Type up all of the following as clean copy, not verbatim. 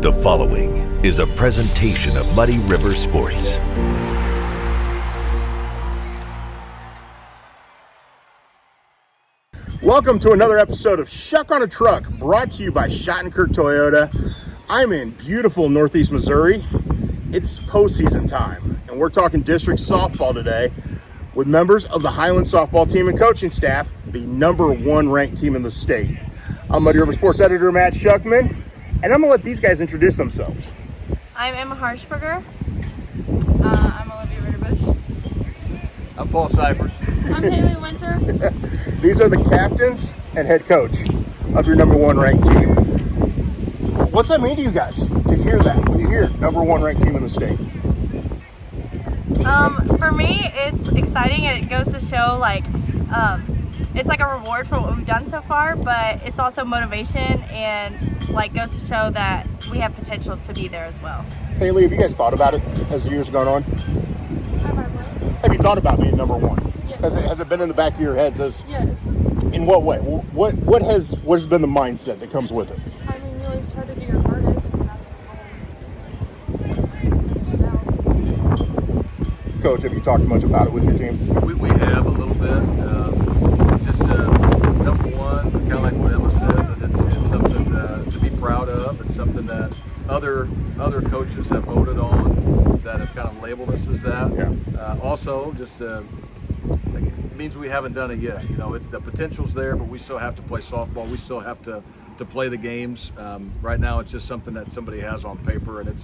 The following is a presentation of Muddy River Sports. Welcome to another episode of Schuck on a Truck, brought to you by Schuck Toyota. I'm in beautiful Northeast Missouri. It's postseason time, and we're talking district softball today with members of the Highland softball team and coaching staff, the number one ranked team in the state. I'm Muddy River Sports editor Matt Schuckman, and I'm going to let these guys introduce themselves. I'm Emma Harshberger. I'm Olivia Ritterbush. I'm Paul Cyphers. I'm Haley Winter. These are the captains and head coach of your number one ranked team. What's that mean to you guys to hear that, when you hear number one ranked team in the state? For me, it's exciting. It goes to show it's like a reward for what we've done so far, but it's also motivation and goes to show that we have potential to be there as well. Haley, have you guys thought about it as the years gone on? Have you thought about being number one? Yes. Has it been in the back of your heads? Yes. In what way? What has been the mindset that comes with it? I mean, you always try to do your hardest, and that's what Coach, have you talked much about it with your team? We have a little bit. Number one, kind of like what Emma said, that it's something to be proud of. It's something that other coaches have voted on, that have kind of labeled us as that. Yeah. Also, it means we haven't done it yet. You know, the potential's there, but we still have to play softball. We still have to play the games. Right now, it's just something that somebody has on paper, and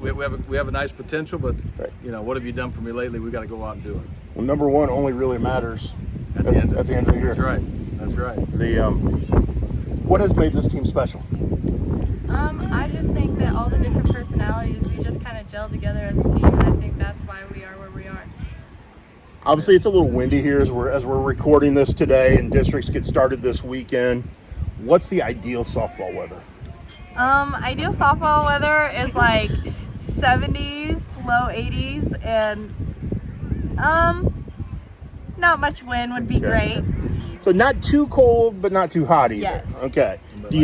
we have a nice potential, but Right. you know, what have you done for me lately? We got to go out and do it. Well, number one only really matters At the end of the year. That's right. What has made this team special? I just think that all the different personalities, we just kind of gel together as a team, and I think that's why we are where we are. Obviously, it's a little windy here as we're recording this today, and districts get started this weekend. What's the ideal softball weather? Ideal softball weather is 70s, low 80s, and not much wind would be great. So not too cold, but not too hot either. Yes. Okay. Do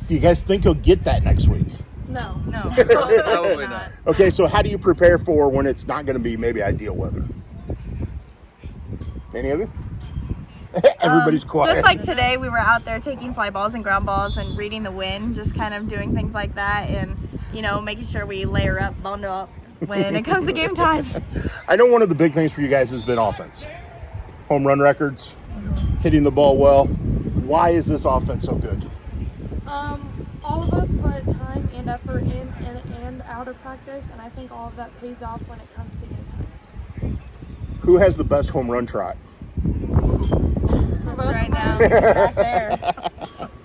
you guys think you'll get that next week? No. Probably not. Okay, so how do you prepare for when it's not going to be maybe ideal weather? Any of you? Everybody's quiet. Just like today, we were out there taking fly balls and ground balls and reading the wind, just kind of doing things like that, and making sure we layer up, bundle up when it comes to game time. I know one of the big things for you guys has been offense. Home run records, hitting the ball well. Why is this offense so good? all of us put time and effort in and out of practice, and I think all of that pays off when it comes to game time. Who has the best home run trot? Right now, back there,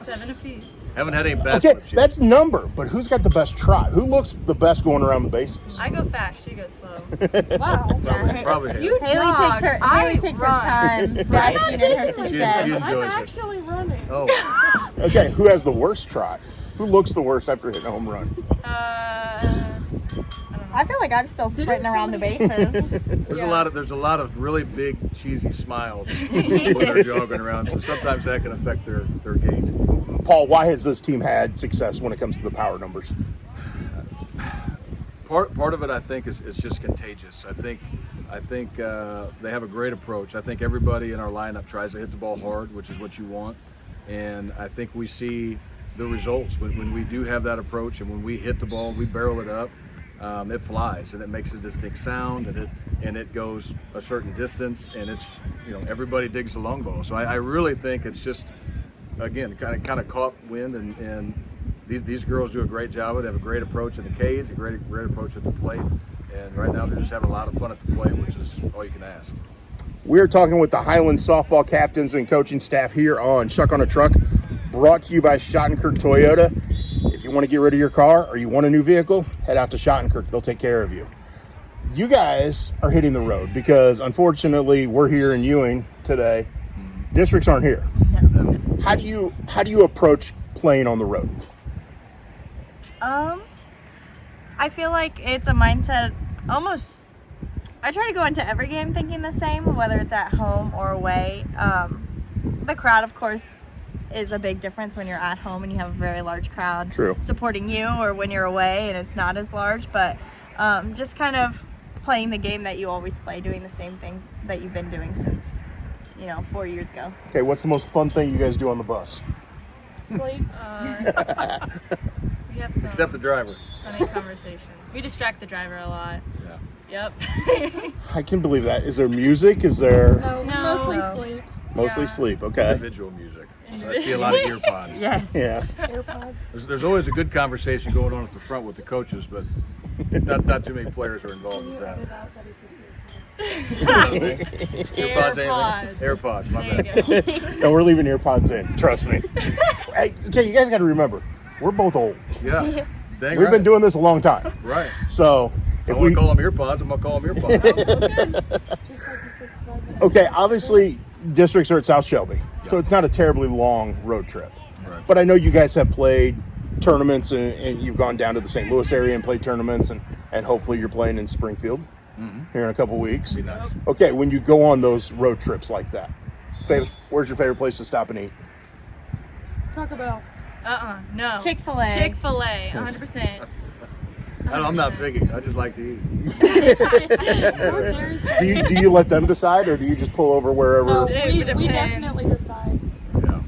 7 apiece. Haven't had any bad Okay, flips yet. that's number, but who's got the best trot? Who looks the best going around the bases? I go fast, she goes slow. Wow. Probably him. You Haley takes her time. I'm not Besting in her taking my success. She I'm enjoys it. actually running. Oh, Okay, who has the worst trot? Who looks the worst after hitting a home run? I feel like I'm still sprinting around the bases. there's a lot of really big cheesy smiles when they're jogging around, so sometimes that can affect their gait. Paul, why has this team had success when it comes to the power numbers? Part of it, I think, is just contagious. I think they have a great approach. I think everybody in our lineup tries to hit the ball hard, which is what you want, and I think we see the results when we do have that approach, and when we hit the ball, we barrel it up. It flies and it makes a distinct sound, and it goes a certain distance, and it's everybody digs the long ball. So I really think it's just, again, kind of caught wind, and these girls do a great job. They have a great approach in the cage, a great approach at the plate, and right now they're just having a lot of fun at the plate, which is all you can ask. We're talking with the Highland softball captains and coaching staff here on Schuck on a Truck, brought to you by Schottenkirk Toyota. If you want to get rid of your car or you want a new vehicle, head out to Schottenkirk. They'll take care of you. You guys are hitting the road because, unfortunately, we're here in Ewing today. Districts aren't here. No. How do you approach playing on the road? I feel like it's a mindset almost. I try to go into every game thinking the same, whether it's at home or away. The crowd, of course, is a big difference when you're at home and you have a very large crowd True. supporting you, or when you're away and it's not as large. But just kind of playing the game that you always play, doing the same things that you've been doing since, 4 years ago. Okay, what's the most fun thing you guys do on the bus? Sleep. We have some Except the driver. funny conversations. We distract the driver a lot. Yeah. Yep. I can believe that. Is there music? Is there No, No. mostly sleep. mostly Yeah. sleep? Okay. Individual music. I see a lot of ear pods. Yes. Yeah. AirPods. There's always a good conversation going on at the front with the coaches, but not too many players are involved Can you with that. edit out that he said AirPods? AirPods. AirPods. My There bad. you go. No, we're leaving earpods in. Trust me. Hey, okay, you guys got to remember, we're both old. Yeah. Dang We've right. been doing this a long time. Right. So I if want we to call them earpods. I'm gonna call them earpods. Just like you said, Spread. okay, obviously districts are at South Shelby, so it's not a terribly long road trip. Right. But I know you guys have played tournaments and you've gone down to the St. Louis area and played tournaments, and hopefully you're playing in Springfield here in a couple weeks. Be nice. Okay, when you go on those road trips like that, where's your favorite place to stop and eat? Taco Bell. No. Chick-fil-A. Chick-fil-A. 100%. I'm not picky. I just like to eat. Or Dairy Do you let them decide, or do you just pull over wherever? No, It we depends. definitely decide. Yeah.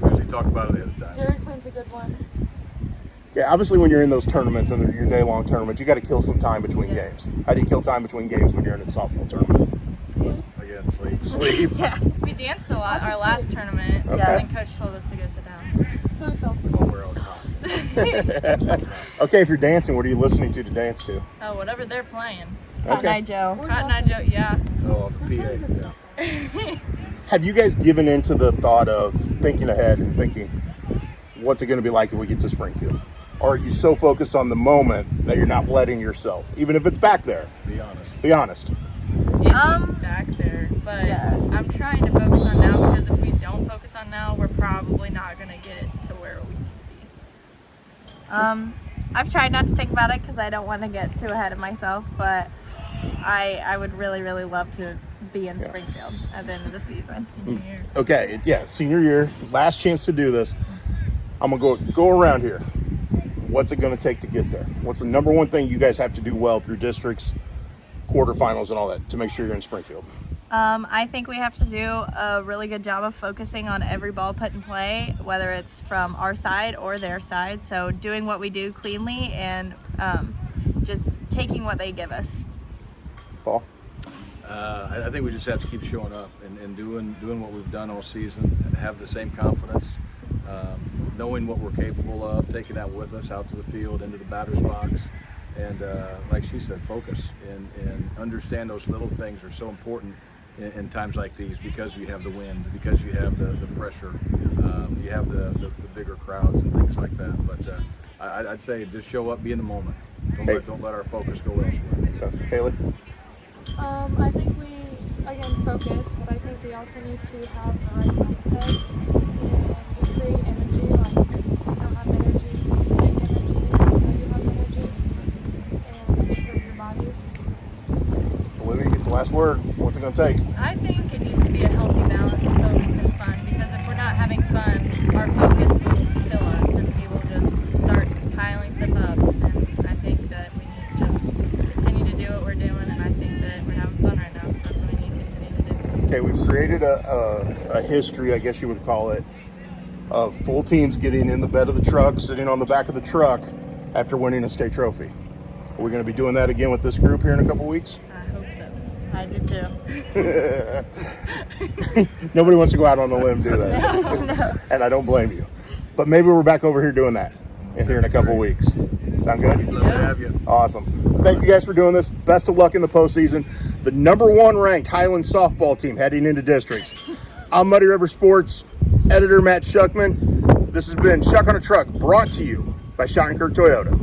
Usually talk about it the other time. Dairy Queen's a good one. Yeah, obviously when you're in those tournaments and they're your day-long tournaments, you got to kill some time between games. How do you kill time between games when you're in a softball tournament? Sleep. Again, sleep. Sleep. Yeah. We danced a lot our last tournament. Okay. And then coach told us to go sit down. So we fell asleep. Oh, we're all hot. Okay, if you're dancing, what are you listening to dance to? Oh, whatever they're playing. Cotton Eye Joe. Or Cotton Eye nothing. Joe, yeah. Oh, PA. Sometimes it's Yeah. Have you guys given into the thought of thinking ahead and thinking, what's it going to be like if we get to Springfield? Or are you so focused on the moment that you're not letting yourself, even if it's back there? Be honest. Be honest. It's back there, but Yeah. I'm trying to focus on now, because if we don't focus on now, we're probably not going to get to where we need to be. I've tried not to think about it because I don't want to get too ahead of myself, but I would really, really love to be in Springfield at the end of the season. Okay, yeah, senior year, last chance to do this. I'm going to go around here. What's it going to take to get there? What's the number one thing you guys have to do well through districts, quarterfinals, and all that to make sure you're in Springfield? I think we have to do a really good job of focusing on every ball put in play, whether it's from our side or their side. So doing what we do cleanly and just taking what they give us. Paul? I think we just have to keep showing up and doing what we've done all season, and have the same confidence, knowing what we're capable of, taking that with us out to the field, into the batter's box, and like she said, focus and understand those little things are so important in times like these, because you have the wind, because you have the pressure, you have the bigger crowds and things like that. But I'd say just show up, be in the moment. Don't let our focus go elsewhere. Makes sense. Haley? I think we, again, focus, but I think we also need to have the right mindset and create energy. Like, you don't have energy, take energy, that you have energy, and take care of your bodies. Olivia, you get the last word. What's it going to take? I think it needs to be a healthy balance of focus and fun, because if we're not having fun, our focus will kill us and we will just start piling stuff up. And I think that we need to just continue to do what we're doing, and I think that we're having fun right now, so that's what we need to continue to do. Okay, we've created a history, I guess you would call it, of full teams getting in the bed of the truck, sitting on the back of the truck after winning a state trophy. Are we going to be doing that again with this group here in a couple weeks? I hope so. I do too. Nobody wants to go out on a limb, do they? No. And I don't blame you. But maybe we're back over here doing that here in a couple weeks. Sound good? Love to have you. Awesome. Thank you guys for doing this. Best of luck in the postseason. The #1 ranked Highland softball team heading into districts. I'm Muddy River Sports editor Matt Schuckman. This has been Schuck on a Truck, brought to you by Schottenkirk Toyota.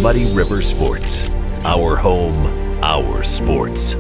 Muddy River Sports. Our home, our sports.